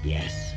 Yes.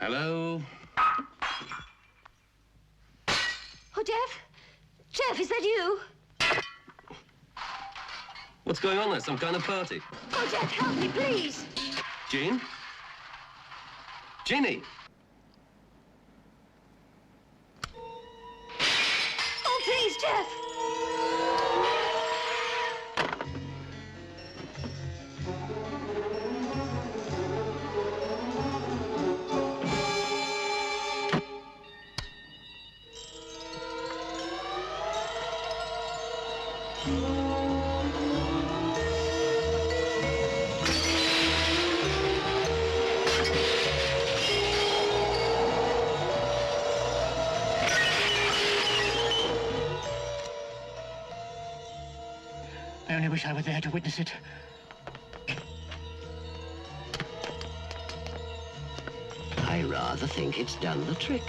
Hello? Oh, Jeff? Jeff, is that you? What's going on there? Some kind of party? Oh, Jeff, help me, please. Jean? Jeannie? Oh, please, Jeff. I only wish I were there to witness it. I rather think it's done the trick.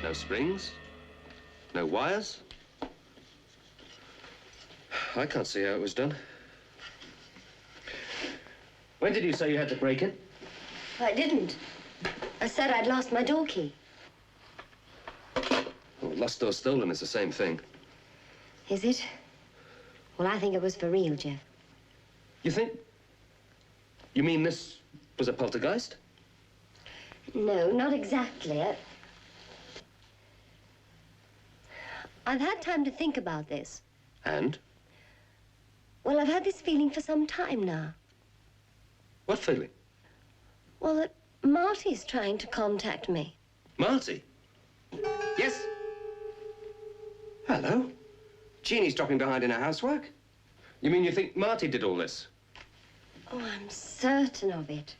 No springs? No wires? I can't see how it was done. When did you say you had to break in? I didn't. I said I'd lost my door key. Well, lost or stolen is the same thing. Is it? Well, I think it was for real, Jeff. You think? You mean this was a poltergeist? No, not exactly. I've had time to think about this. And? Well, I've had this feeling for some time now. What feeling? Well, that Marty's trying to contact me. Marty? Yes? Hello? Jeannie's dropping behind in her housework. You mean you think Marty did all this? Oh, I'm certain of it.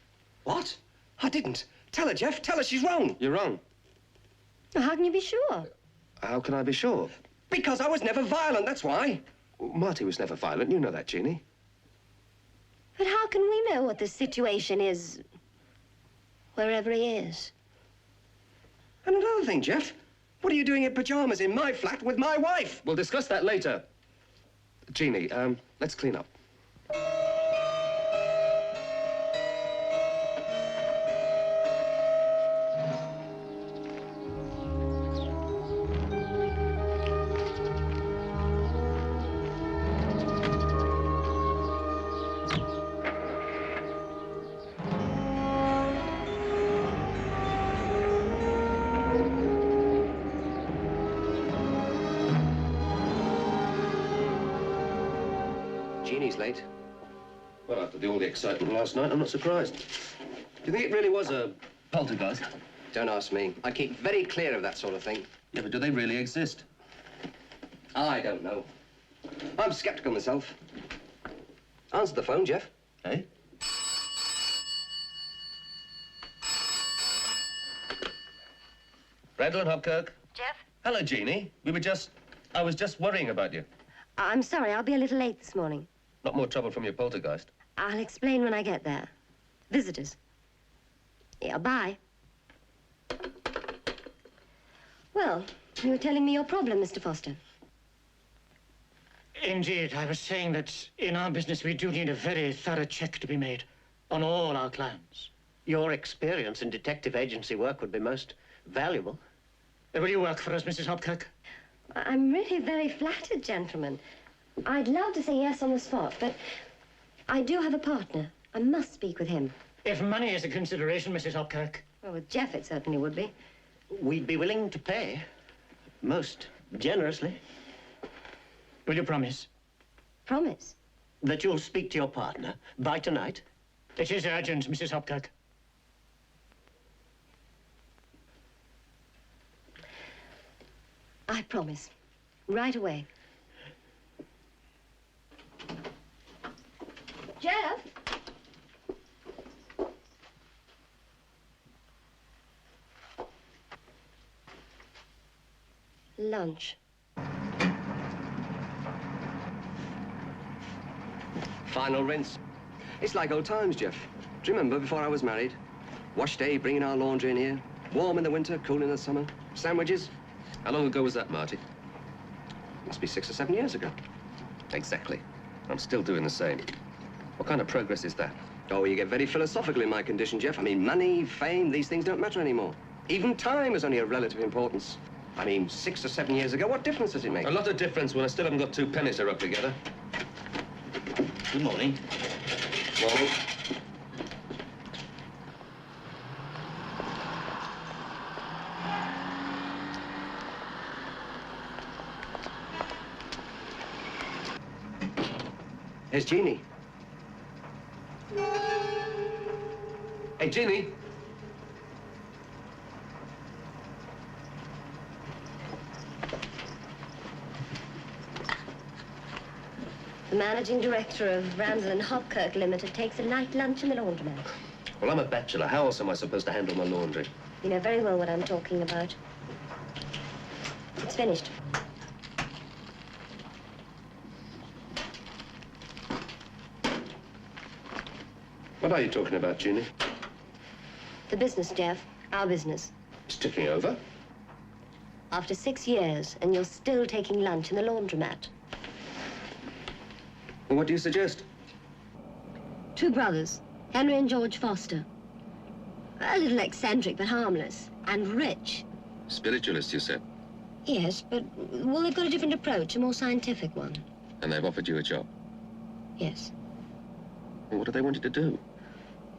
What? I didn't. Tell her, Jeff. Tell her she's wrong. You're wrong. Well, how can you be sure? How can I be sure? Because I was never violent, that's why. Marty was never violent. You know that, Jeannie. But how can we know what the situation is wherever he is? And another thing, Jeff. What are you doing in pyjamas in my flat with my wife? We'll discuss that later. Jeannie, let's clean up. Jeannie's late. Well, after all the excitement last night, I'm not surprised. Do you think it really was a poltergeist? Don't ask me. I keep very clear of that sort of thing. Yeah, but do they really exist? I don't know. I'm skeptical myself. Answer the phone, Jeff. Eh? Randall and Hopkirk. Jeff? Hello, Jeannie. I was just worrying about you. I'm sorry, I'll be a little late this morning. Not more trouble from your poltergeist. I'll explain when I get there. Visitors. Yeah, bye. Well, you were telling me your problem, Mr. Foster. Indeed, I was saying that in our business we do need a very thorough check to be made on all our clients. Your experience in detective agency work would be most valuable. Will you work for us, Mrs. Hopkirk? I'm really very flattered, gentlemen. I'd love to say yes on the spot, but I do have a partner. I must speak with him. If money is a consideration, Mrs. Hopkirk. Well, with Jeff, it certainly would be. We'd be willing to pay, most generously, Will you promise? Promise. that you'll speak to your partner by tonight. It is urgent, Mrs. Hopkirk. I promise. Right away. Jeff? Lunch. Final rinse. It's like old times, Jeff. Do you remember before I was married? Wash day, bringing our laundry in here. Warm in the winter, cool in the summer. Sandwiches. How long ago was that, Marty? Must be 6 or 7 years ago. Exactly. I'm still doing the same. What kind of progress is that? Oh, you get very philosophical in my condition, Jeff. I mean, money, fame, these things don't matter anymore. Even time is only a relative importance. I mean, 6 or 7 years ago, what difference does it make? A lot of difference when I still haven't got 2 pennies to rub together. Good morning. Well, Here's Jeannie. hey, Jeannie. The managing director of Randall and Hopkirk Limited takes a night lunch in the laundromat. Well, I'm a bachelor. How else am I supposed to handle my laundry? You know very well what I'm talking about. It's finished. What are you talking about, Jeannie? The business, Jeff. Our business. It's ticking over. After 6 years, and you're still taking lunch in the laundromat. Well, what do you suggest? 2 brothers, Henry and George Foster. A little eccentric, but harmless. And rich. Spiritualists, you said. Yes, but, well, they've got a different approach, a more scientific one. And they've offered you a job. Yes. Well, what do they want you to do?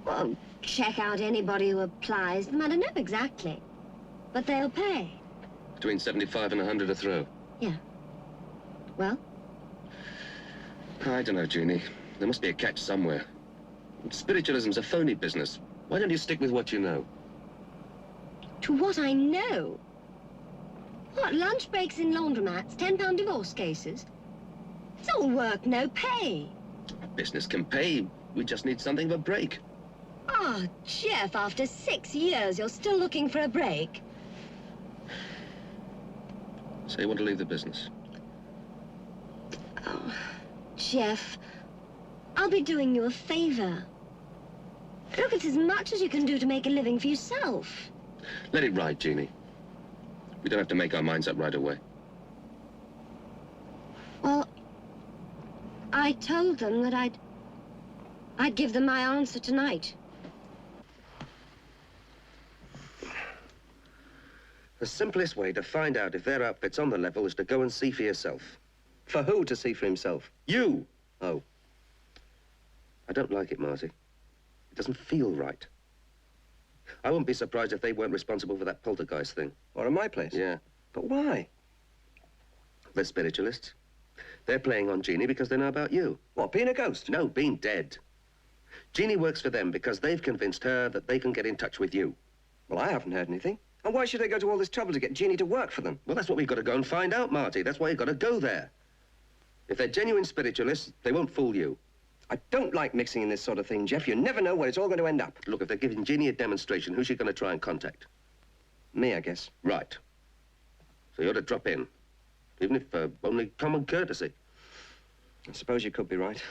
Well, check out anybody who applies. I don't know exactly. But they'll pay. Between 75 and 100 a throw. Yeah. Well? I don't know, Jeannie. There must be a catch somewhere. Spiritualism's a phony business. Why don't you stick with what you know? To what I know? What, lunch breaks in laundromats, £10 divorce cases? It's all work, no pay. Business can pay. We just need something of a break. Oh, Jeff, after 6 years, you're still looking for a break? So you want to leave the business? Oh, Jeff, I'll be doing you a favor. Look, it's as much as you can do to make a living for yourself. Let it ride, Jeannie. We don't have to make our minds up right away. Well, I told them that I'd give them my answer tonight. The simplest way to find out if their outfit's on the level is to go and see for yourself. For who to see for himself? You! Oh. I don't like it, Marty. It doesn't feel right. I wouldn't be surprised if they weren't responsible for that poltergeist thing. Or in my place? Yeah. But why? They're spiritualists. They're playing on Jeannie because they know about you. What, being a ghost? No, being dead. Jeannie works for them because they've convinced her that they can get in touch with you. Well, I haven't heard anything. And why should they go to all this trouble to get Jeannie to work for them? Well, that's what we've got to go and find out, Marty. That's why you've got to go there. If they're genuine spiritualists, they won't fool you. I don't like mixing in this sort of thing, Jeff. You never know where it's all going to end up. Look, if they're giving Jeannie a demonstration, who's she going to try and contact? Me, I guess. Right. So you ought to drop in. Even if only common courtesy. I suppose you could be right.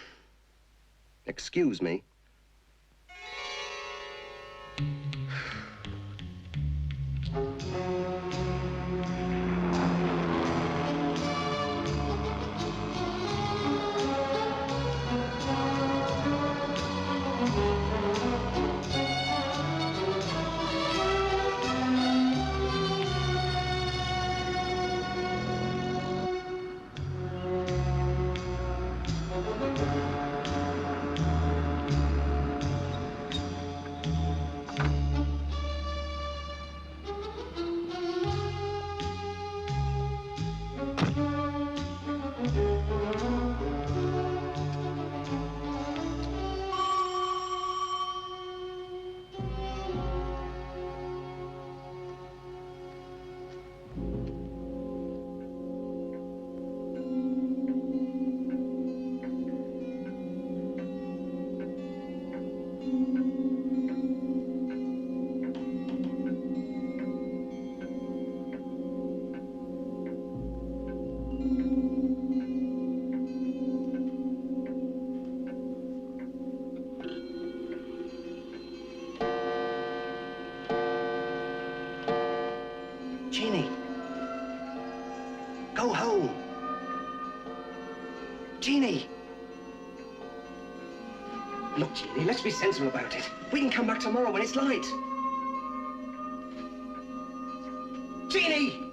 Excuse me. Jeannie. Go home. Jeannie. Look, Jeannie, let's be sensible about it. We can come back tomorrow when it's light. Jeannie!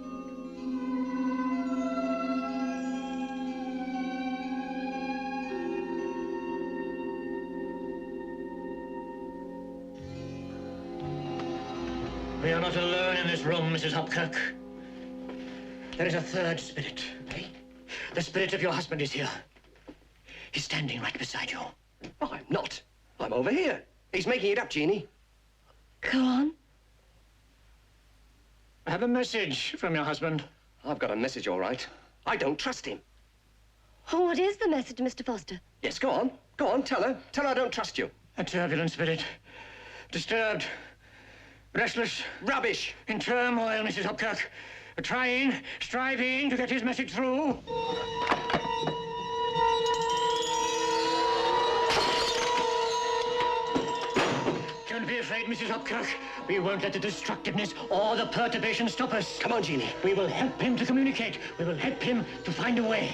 We are not alone in this room, Mrs. Hopkirk. There is a third spirit. Eh? The spirit of your husband is here. He's standing right beside you. Oh, I'm not. I'm over here. He's making it up, Jeannie. Go on. I have a message from your husband. I've got a message, all right. I don't trust him. Oh, what is the message, Mr. Foster? Yes, go on. Go on, tell her. Tell her I don't trust you. A turbulent spirit. Disturbed. Restless. Rubbish. In turmoil, Mrs. Hopkirk. Trying, striving to get his message through. Don't be afraid, Mrs. Hopkirk. We won't let the destructiveness or the perturbation stop us. Come on, Jeannie. We will help him to communicate. We will help him to find a way.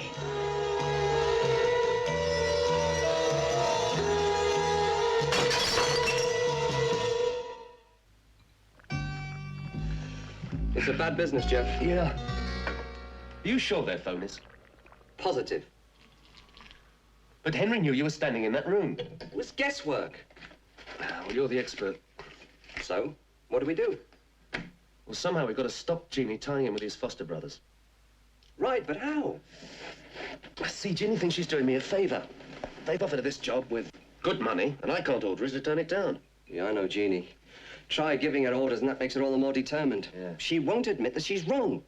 It's a bad business, Jeff. Yeah. Are you sure they're phonies? Positive. But Henry knew you were standing in that room. It was guesswork. Well, you're the expert. So, what do we do? Well, somehow we've got to stop Jeannie tying in with his foster brothers. Right, but how? See, Jeannie thinks she's doing me a favor. They've offered her this job with good money, and I can't order her to turn it down. Yeah, I know Jeannie. Try giving her orders and that makes her all the more determined. Yeah. She won't admit that she's wrong.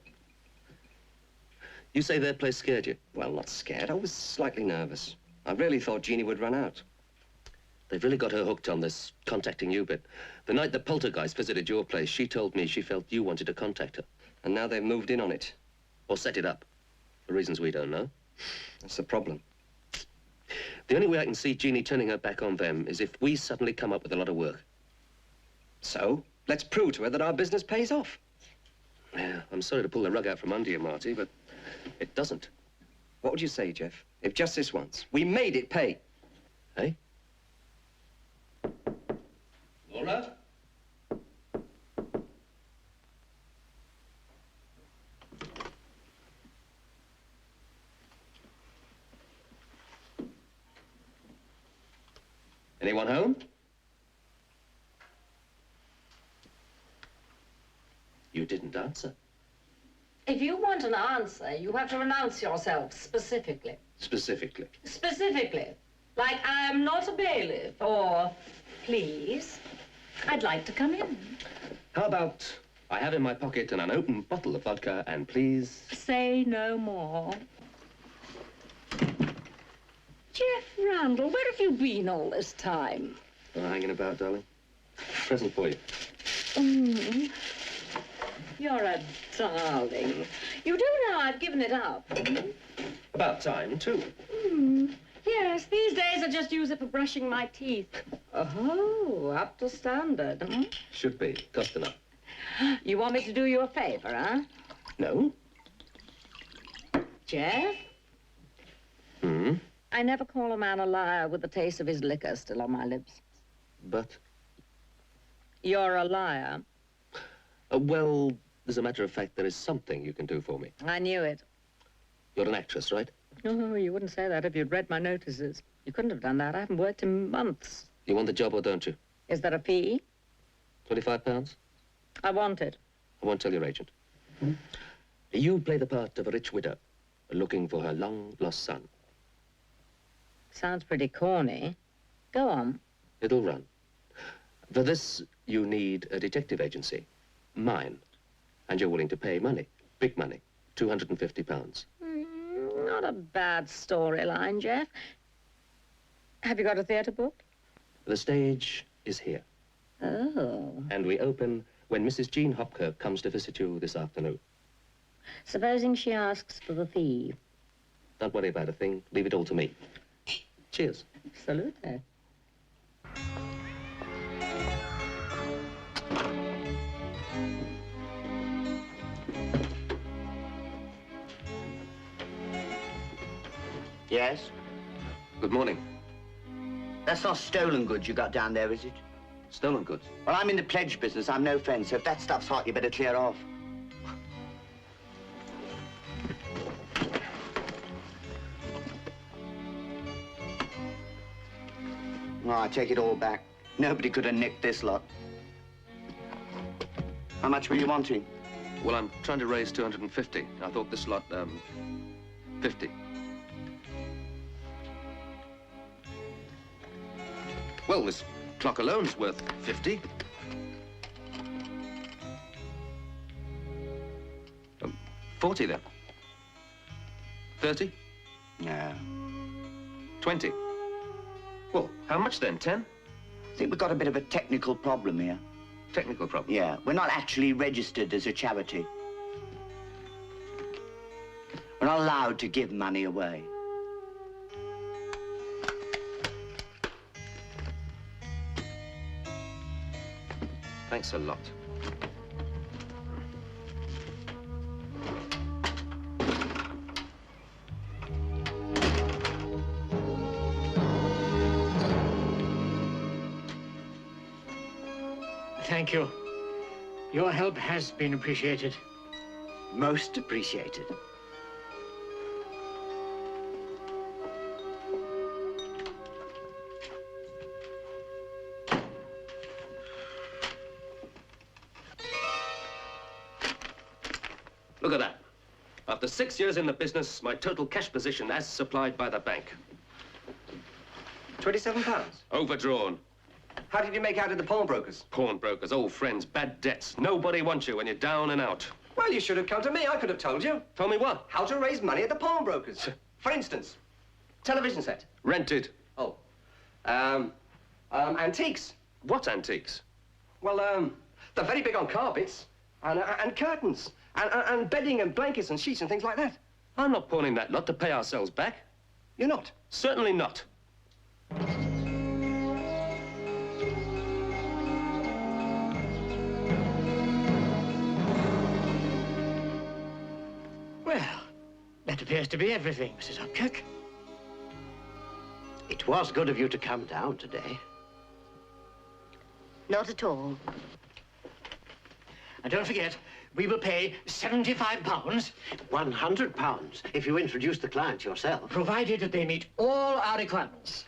You say their place scared you? Well, not scared. I was slightly nervous. I really thought Jeannie would run out. They've really got her hooked on this contacting you bit. The night the poltergeist visited your place, she told me she felt you wanted to contact her. And now they've moved in on it. Or set it up. For reasons we don't know. That's the problem. The only way I can see Jeannie turning her back on them is if we suddenly come up with a lot of work. So, let's prove to her that our business pays off. Yeah, I'm sorry to pull the rug out from under you, Marty, but it doesn't. What would you say, Jeff, if just this once we made it pay? Eh? Laura? Anyone home? You didn't answer. If you want an answer, you have to announce yourself specifically. Specifically. Specifically. Like, I am not a bailiff, or, please, I'd like to come in. How about I have in my pocket an unopened bottle of vodka, and please... Say no more. Jeff Randall, where have you been all this time? Hanging about, darling. Present for you. You're a darling. You do know I've given it up. About time, too. Yes, these days I just use it for brushing my teeth. Oh, up to standard. Should be. Cost enough. You want me to do you a favor, huh? No? Jeff? I never call a man a liar with the taste of his liquor still on my lips. But? You're a liar. Well, as a matter of fact, there is something you can do for me. I knew it. You're an actress, right? Oh, you wouldn't say that if you'd read my notices. You couldn't have done that. I haven't worked in months. You want the job or don't you? Is there a fee? £25? I want it. I won't tell your agent. You play the part of a rich widow looking for her long-lost son. Sounds pretty corny. Go on. It'll run. For this, you need a detective agency. Mine. And you're willing to pay money. Big money. £250. Not a bad storyline, Jeff. Have you got a theatre booked? The stage is here. Oh. And we open when Mrs. Jean Hopkirk comes to visit you this afternoon. Supposing she asks for the fee. Don't worry about a thing. Leave it all to me. Cheers. Salute. Yes? Good morning. That's not stolen goods you got down there, is it? Stolen goods? Well, I'm in the pledge business. I'm no friend, so if that stuff's hot, you better clear off. Oh, I take it all back. Nobody could have nicked this lot. How much were you wanting? Well, I'm trying to raise 250. I thought this lot, 50. Well, this clock alone's worth 50. 40 then. 30? No. 20. Well, how much then? 10? I think we've got a bit of a technical problem here. Technical problem? Yeah, we're not actually registered as a charity. We're not allowed to give money away. Thanks a lot. Thank you. Your help has been appreciated. Most appreciated. Look at that. After 6 years in the business, my total cash position as supplied by the bank. £27? Overdrawn. How did you make out at the pawnbrokers? Pawnbrokers, old friends, bad debts. Nobody wants you when you're down and out. Well, you should have come to me. I could have told you. Tell me what? How to raise money at the pawnbrokers. For instance, television set. Rented. Oh. Antiques. What antiques? Well, they're very big on carpets and curtains and bedding and blankets and sheets and things like that. I'm not pawning that lot to pay ourselves back. You're not? Certainly not. appears to be everything, Mrs. Hopkirk. It was good of you to come down today. Not at all. And don't forget, we will pay £75. £100 if you introduce the client yourself. Provided that they meet all our requirements.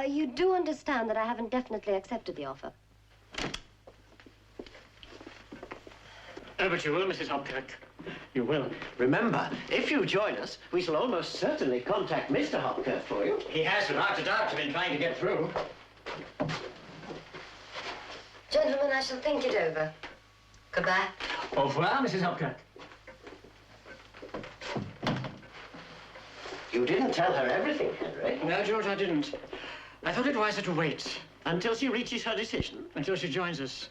You do understand that I haven't definitely accepted the offer. Oh, but you will, Mrs. Hopkirk. You will. Remember, if you join us, we shall almost certainly contact Mr. Hopkirk for you. He has, without a doubt, been trying to get through. Gentlemen, I shall think it over. Goodbye. Au revoir, Mrs. Hopkirk. You didn't tell her everything, Henry. No, George, I didn't. I thought it wiser to wait. Until she reaches her decision. Until she joins us.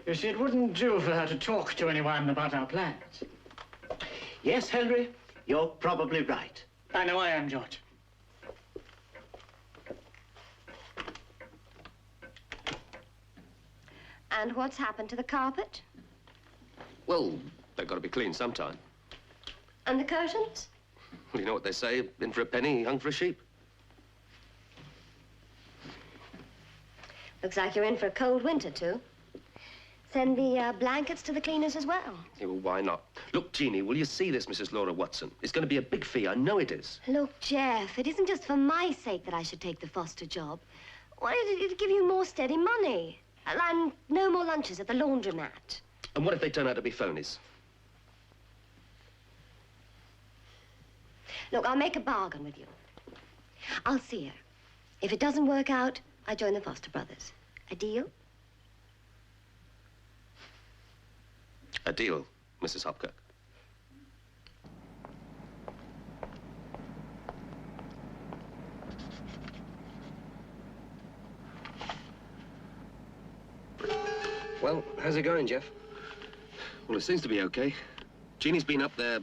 You see, it wouldn't do for her to talk to anyone about our plans. Yes, Henry, you're probably right. I know I am, George. And what's happened to the carpet? Well, they've got to be cleaned sometime. And the curtains? Well, you know what they say, in for a penny, hung for a sheep. Looks like you're in for a cold winter, too. Send the blankets to the cleaners as well. Yeah, well, why not? Look, Jeannie, will you see this, Mrs. Laura Watson? It's going to be a big fee, I know it is. Look, Jeff, it isn't just for my sake that I should take the foster job. Why, it'd give you more steady money. And no more lunches at the laundromat. And what if they turn out to be phonies? Look, I'll make a bargain with you. I'll see her. If it doesn't work out, I join the Foster Brothers. A deal? A deal, Mrs. Hopkirk. Well, how's it going, Jeff? Well, it seems to be okay. Jeannie's been up there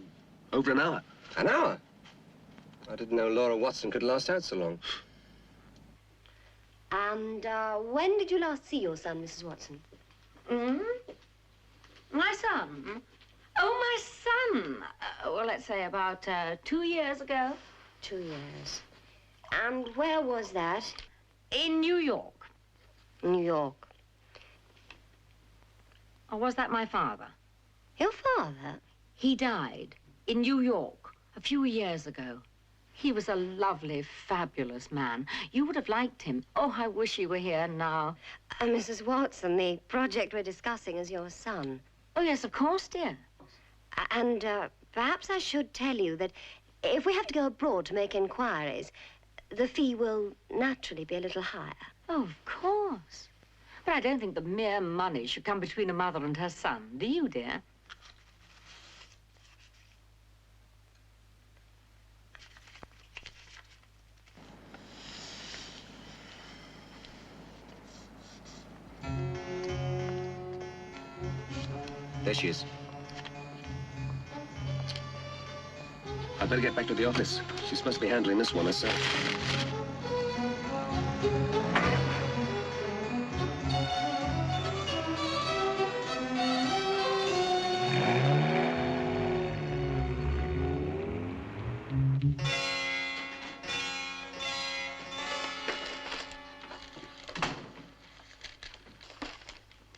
over an hour. An hour? I didn't know Laura Watson could last out so long. And when did you last see your son, Mrs. Watson? My son? Oh, my son. Well, let's say about 2 years ago. 2 years. And where was that? In New York. New York. Or was that my father? Your father? He died in New York a few years ago. He was a lovely, fabulous man. You would have liked him. Oh, I wish he were here now. Mrs. Watson, the project we're discussing is your son. Oh, yes, of course, dear. And perhaps I should tell you that if we have to go abroad to make inquiries, the fee will naturally be a little higher. Oh, of course. But I don't think the mere money should come between a mother and her son. Do you, dear? There she is. I'd better get back to the office. She's supposed to be handling this one herself.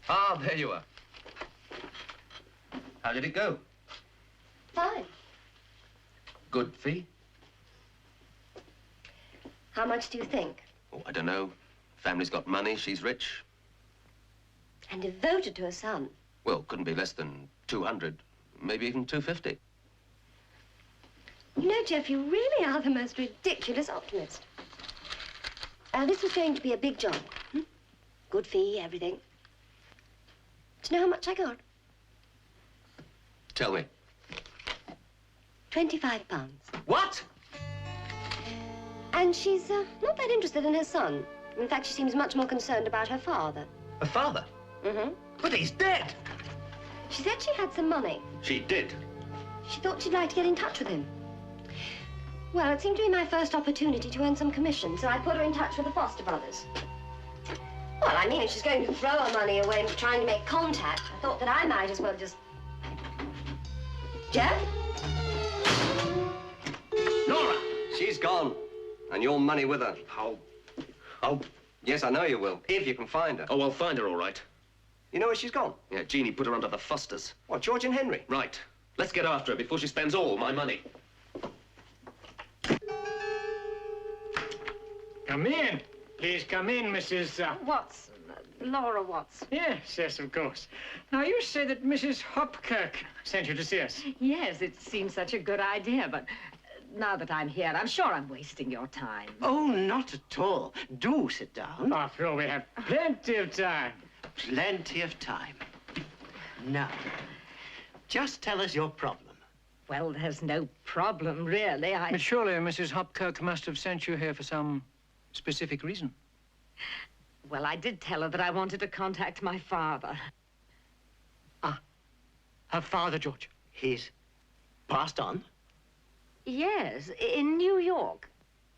Ah, there you are. How did it go? Fine. Good fee? How much do you think? Oh, I don't know. Family's got money, she's rich. And devoted to her son. Well, couldn't be less than 200, maybe even 250. You know, Jeff, you really are the most ridiculous optimist. This was going to be a big job. Good fee, everything. Do you know how much I got? Tell me. £25. What? And she's not that interested in her son. In fact, she seems much more concerned about her father. Her father? Mm-hmm. But he's dead. She said she had some money. She did. She thought she'd like to get in touch with him. Well, it seemed to be my first opportunity to earn some commission, so I put her in touch with the Foster Brothers. Well, I mean, if she's going to throw her money away and trying to make contact, I thought that I might as well just... Jeff? She's gone, and your money with her. How? How? Yes, I know you will, if you can find her. Oh, I'll find her all right. You know where she's gone? Yeah, Jeannie put her under the Fosters. What, George and Henry? Right. Let's get after her before she spends all my money. Come in. Please come in, Mrs. Watson. Laura Watson. Yes, yes, of course. Now, you say that Mrs. Hopkirk sent you to see us. Yes, it seems such a good idea, but now that I'm here, I'm sure I'm wasting your time. Oh, not at all. Do sit down. After all, we have plenty of time. Plenty of time. Now, just tell us your problem. Well, there's no problem, really. But surely Mrs. Hopkirk must have sent you here for some specific reason. Well, I did tell her that I wanted to contact my father. Ah, her father, George. He's passed on. Yes, in New York.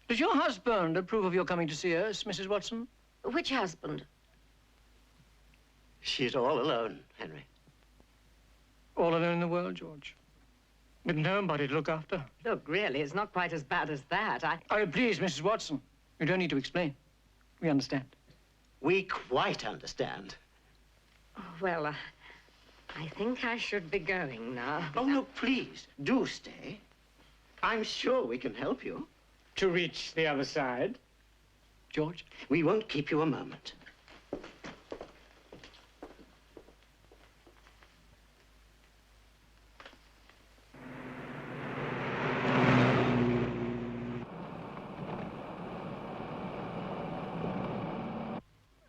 Does your husband approve of your coming to see us, Mrs. Watson? Which husband? She's all alone, Henry. All alone in the world, George. With nobody to look after. Look, really, it's not quite as bad as that. Oh, please, Mrs. Watson. You don't need to explain. We understand. We quite understand. Well, I think I should be going now. Oh, no, please, do stay. I'm sure we can help you. To reach the other side. George? We won't keep you a moment.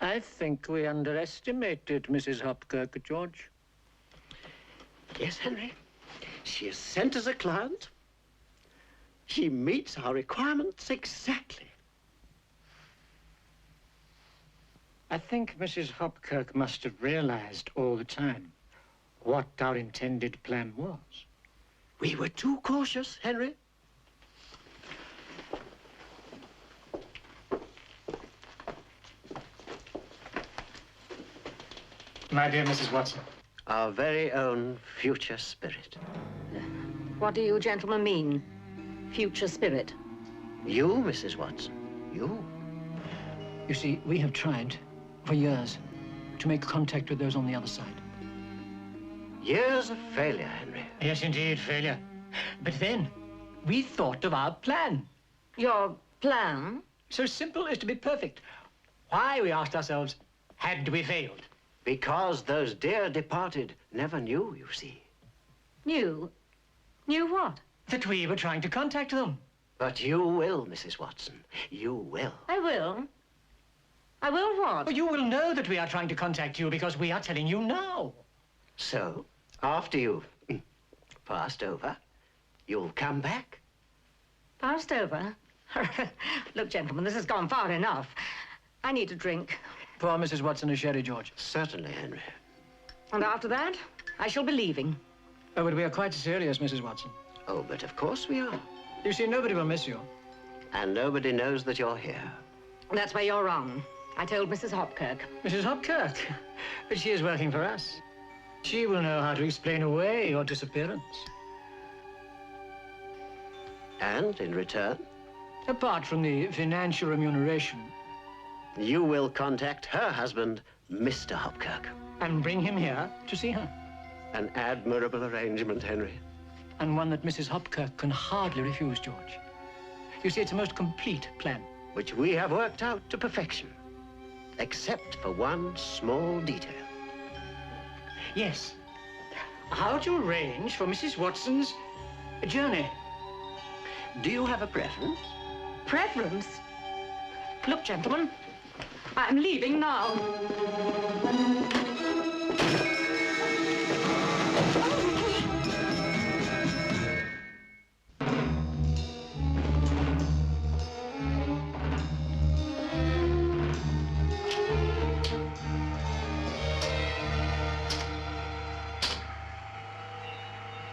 I think we underestimated Mrs. Hopkirk, George. Yes, Henry. She is sent as a client. She meets our requirements exactly. I think Mrs. Hopkirk must have realized all the time what our intended plan was. We were too cautious, Henry. My dear Mrs. Watson. Our very own future spirit. What do you gentlemen mean? Future spirit? You, Mrs. Watson. You. You see, we have tried for years to make contact with those on the other side. Years of failure, Henry. Yes, indeed, failure. But then, we thought of our plan. Your plan? So simple as to be perfect. Why, we asked ourselves, had we failed? Because those dear departed never knew, you see. Knew? Knew what? That we were trying to contact them. But you will, Mrs. Watson. You will. I will. I will what? Well, you will know that we are trying to contact you because we are telling you now. So, after you've passed over, you'll come back? Passed over? Look, gentlemen, this has gone far enough. I need a drink. Pour Mrs. Watson a sherry, George. Certainly, Henry. And after that, I shall be leaving. Oh, but we are quite serious, Mrs. Watson. Oh, but of course we are. You see, nobody will miss you. And nobody knows that you're here. That's where you're wrong. I told Mrs. Hopkirk. Mrs. Hopkirk? But she is working for us. She will know how to explain away your disappearance. And in return, Apart from the financial remuneration, you will contact her husband, Mr. Hopkirk. and bring him here to see her. An admirable arrangement, Henry. And one that Mrs. Hopkirk can hardly refuse, George. You see, it's a most complete plan. Which we have worked out to perfection. Except for one small detail. Yes. How to arrange for Mrs. Watson's journey. Do you have a preference? Preference? Look, gentlemen, I'm leaving now.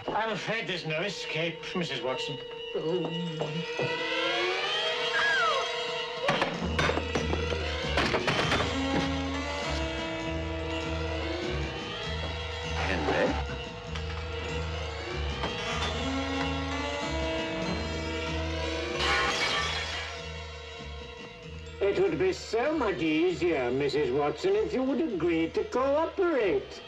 I'm afraid there's no escape, Mrs. Watson. Henry? It would be so much easier, Mrs. Watson, if you would agree to cooperate.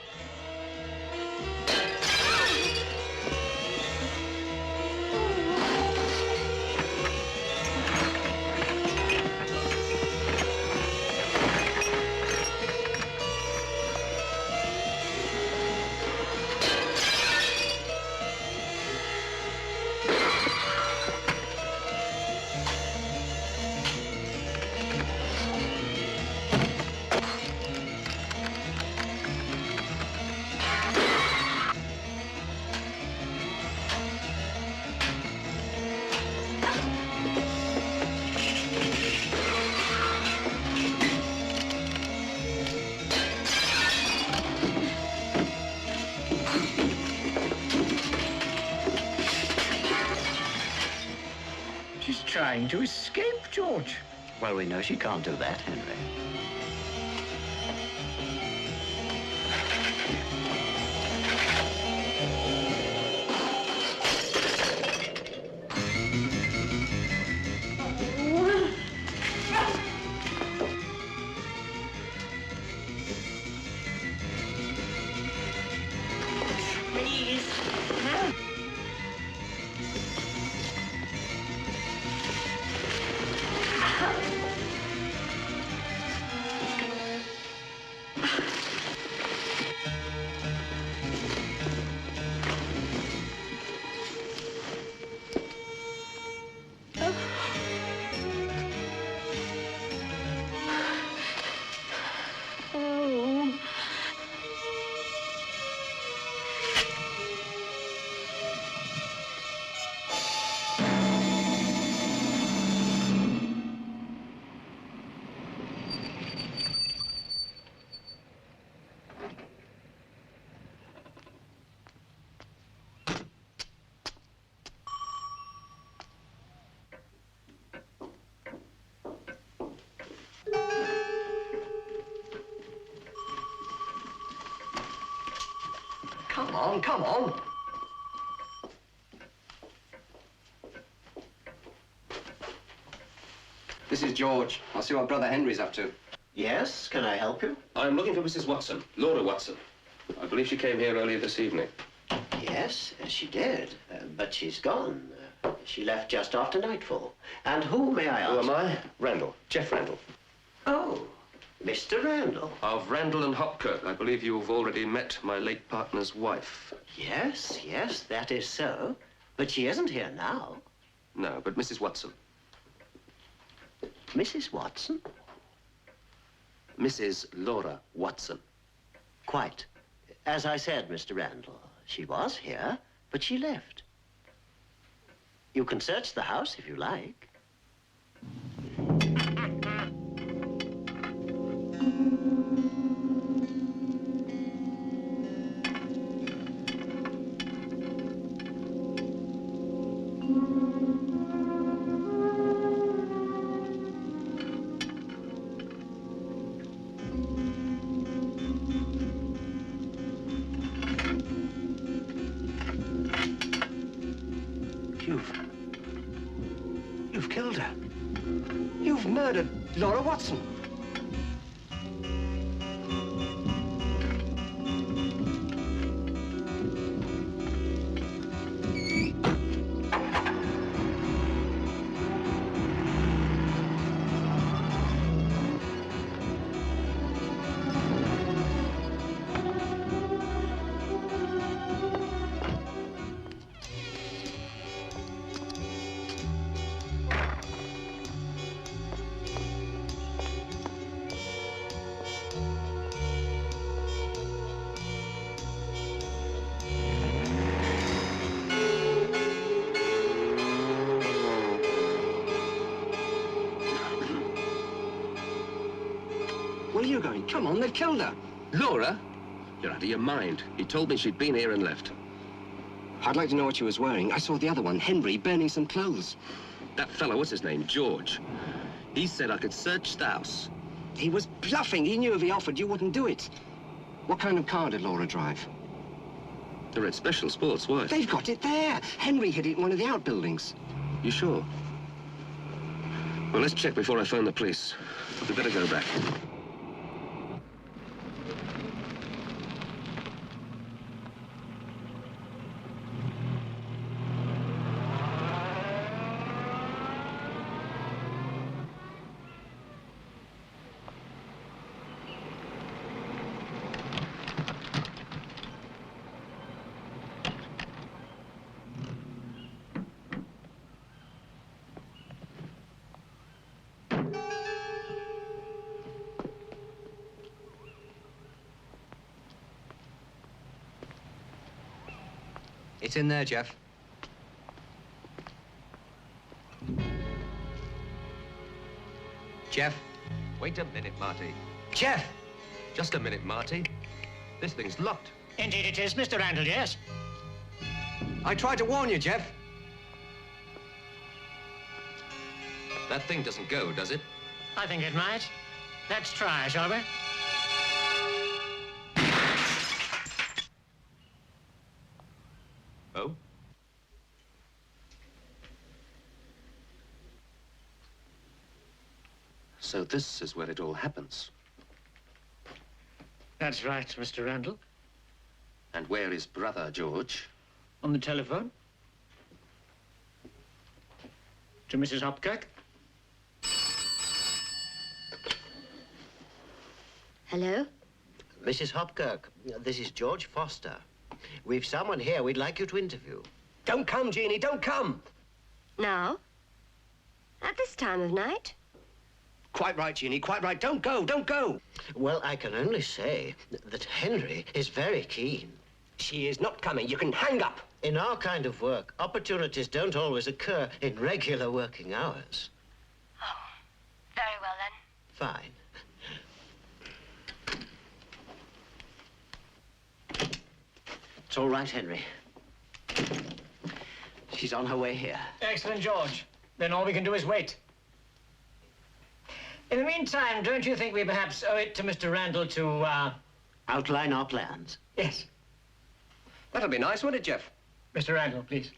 She's trying to escape, George. Well, we know she can't do that, Henry. Come on, come on. This is George. I'll see what Brother Henry's up to. Yes, can I help you? I'm looking for Mrs. Watson, Laura Watson. I believe she came here earlier this evening. Yes, she did, but she's gone. She left just after nightfall. And who, may I ask? Who am I? Randall. Jeff Randall. Oh, Mr. Randall. Of Randall and Hopkirk. I believe you've already met my late partner's wife. Yes, yes, that is so. But she isn't here now. No, but Mrs. Watson. Mrs. Watson? Mrs. Laura Watson. Quite. As I said, Mr. Randall, she was here, but she left. You can search the house if you like. You've killed her. You've murdered Laura Watson. Where are you going? Come on, they've killed her. Laura? You're out of your mind. He told me she'd been here and left. I'd like to know what she was wearing. I saw the other one, Henry, burning some clothes. That fellow, what's his name? George. He said I could search the house. He was bluffing. He knew if he offered, you wouldn't do it. What kind of car did Laura drive? The Red Special Sports, why? They've got it there. Henry hid it in one of the outbuildings. You sure? Well, let's check before I phone the police. We better go back. It's in there, Jeff. Jeff? Wait a minute, Marty. Jeff! Just a minute, Marty. This thing's locked. Indeed it is, Mr. Randall, yes. I tried to warn you, Jeff. That thing doesn't go, does it? I think it might. Let's try, shall we? Oh? So this is where it all happens. That's right, Mr. Randall. And where is brother George? On the telephone. To Mrs. Hopkirk. Hello? Mrs. Hopkirk, this is George Foster. We've someone here we'd like you to interview. Don't come, Jeannie, don't come! Now? At this time of night? Quite right, Jeannie, quite right. Don't go, don't go! Well, I can only say that Henry is very keen. She is not coming. You can hang up. In our kind of work, opportunities don't always occur in regular working hours. Oh, very well then. Fine. It's all right, Henry. She's on her way here. Excellent, George. Then all we can do is wait. In the meantime, don't you think we perhaps owe it to Mr. Randall to, Outline our plans. Yes. That'll be nice, wouldn't it, Jeff? Mr. Randall, please.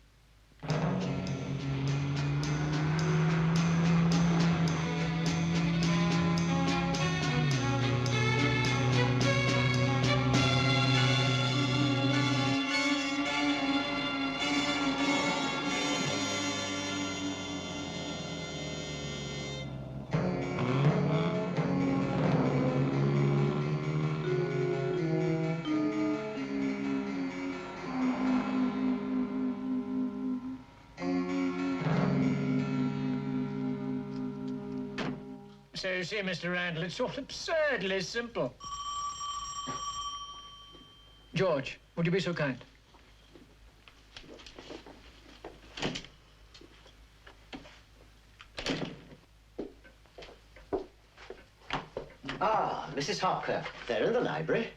So you see, Mr. Randall, it's all absurdly simple. George, would you be so kind? Ah, Mrs. Hopkirk. They're in the library.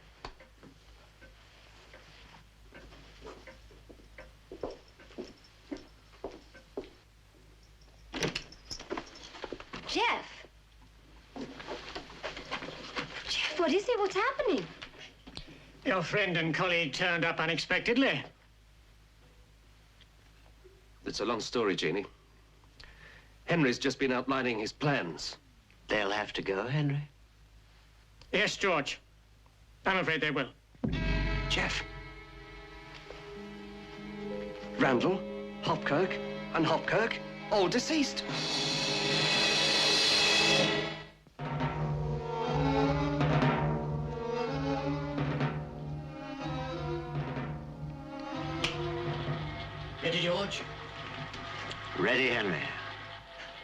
Jeff! Jeff, what is it? What's happening? Your friend and colleague turned up unexpectedly. It's a long story, Jeannie. Henry's just been outlining his plans. They'll have to go, Henry. Yes, George. I'm afraid they will. Jeff. Randall, Hopkirk, and Hopkirk, all deceased. Ready, George? Ready, Henry.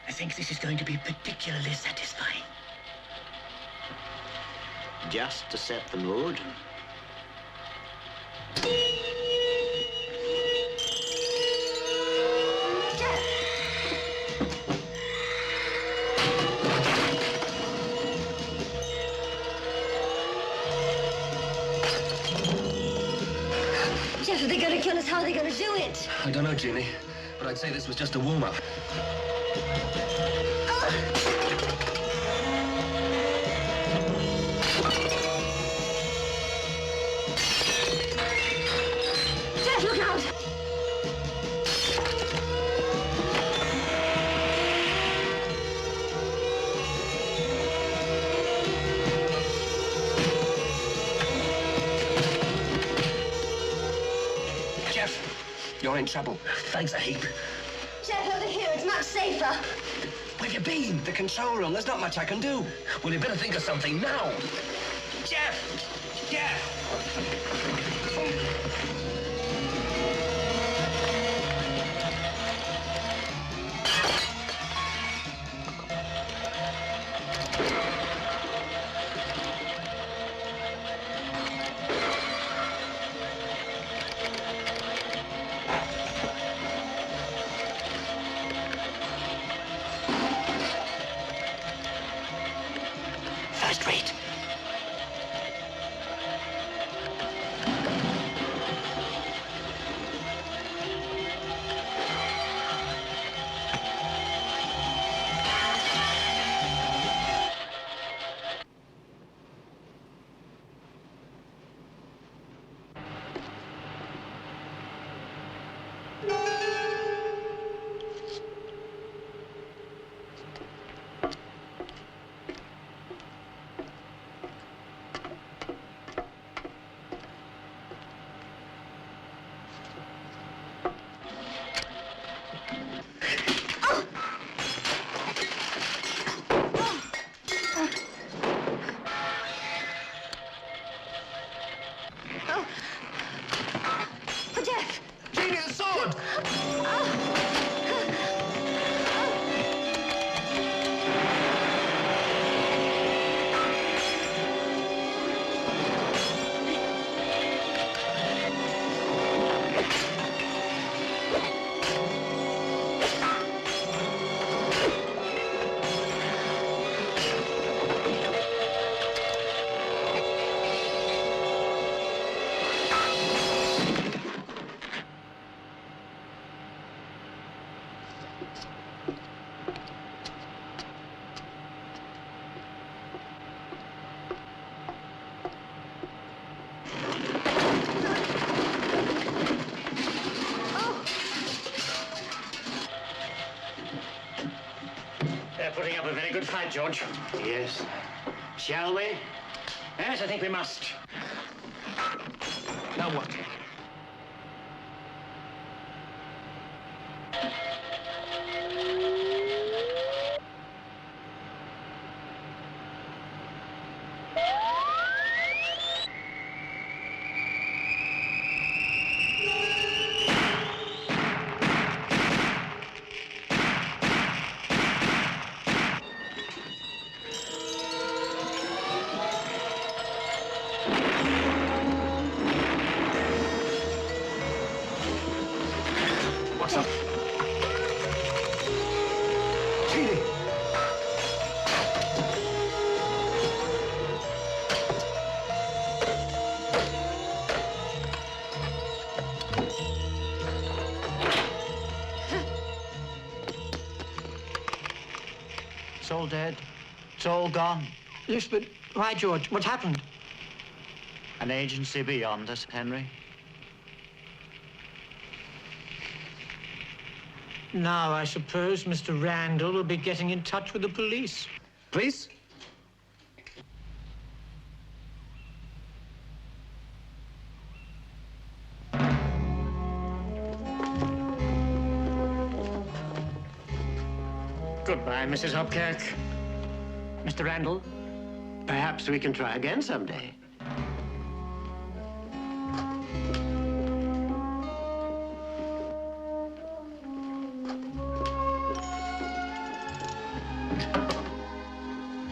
I think this is going to be particularly satisfying. Just to set the mood. Jeff, are they going to kill us? How are they going to do it? I don't know, Jeannie, but I'd say this was just a warm-up. Jeff, look out! You're in trouble. Thanks a heap. Jeff, over here, it's much safer. Where have you been? The control room. There's not much I can do. Well, you better think of something now. Jeff! Jeff! First rate. Oh, Jeff! Jeannie, the sword! They're putting up a very good fight, George. Yes. Shall we? Yes, I think we must. Now what? What's up? Jeannie! It's all dead. It's all gone. Yes, but why, George? What happened? An agency beyond us, Henry. Now, I suppose Mr. Randall will be getting in touch with the police. Please? Goodbye, Mrs. Hopkirk. Mr. Randall. Perhaps we can try again someday.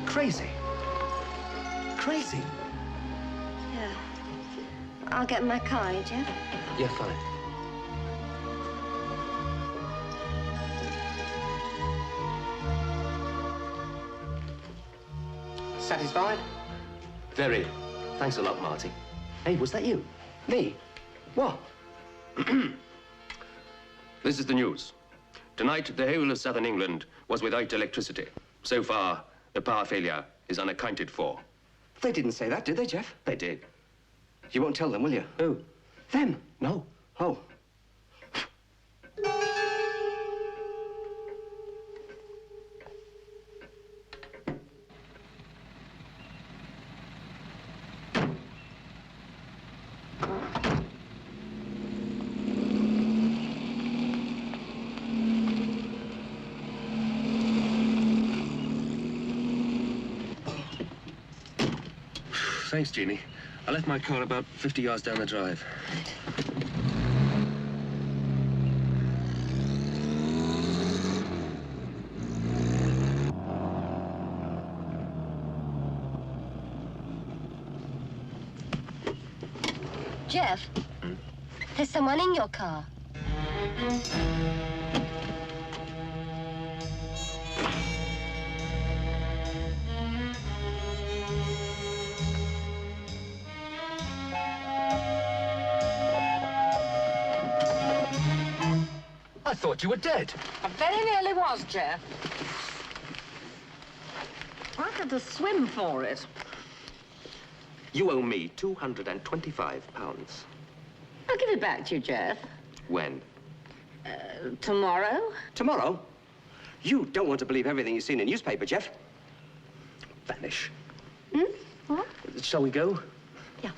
Crazy. Crazy. Yeah. I'll get in my car, Jeff. Yeah, fine. Satisfied? Very. Thanks a lot, Marty. Hey, was that you? Me? What? This is the news. Tonight, the whole of southern England was without electricity. So far, the power failure is unaccounted for. They didn't say that, did they, Jeff? They did. You won't tell them, will you? Who? Them? No. Oh. thanks, Jeannie. I left my car about 50 yards down the drive. Jeff, there's someone in your car. I thought you were dead. I very nearly was, Jeff. I had to swim for it. You owe me £225. I'll give it back to you, Jeff. When? Tomorrow? Tomorrow? You don't want to believe everything you've seen in the newspaper, Jeff. Vanish. What? Shall we go? Yeah.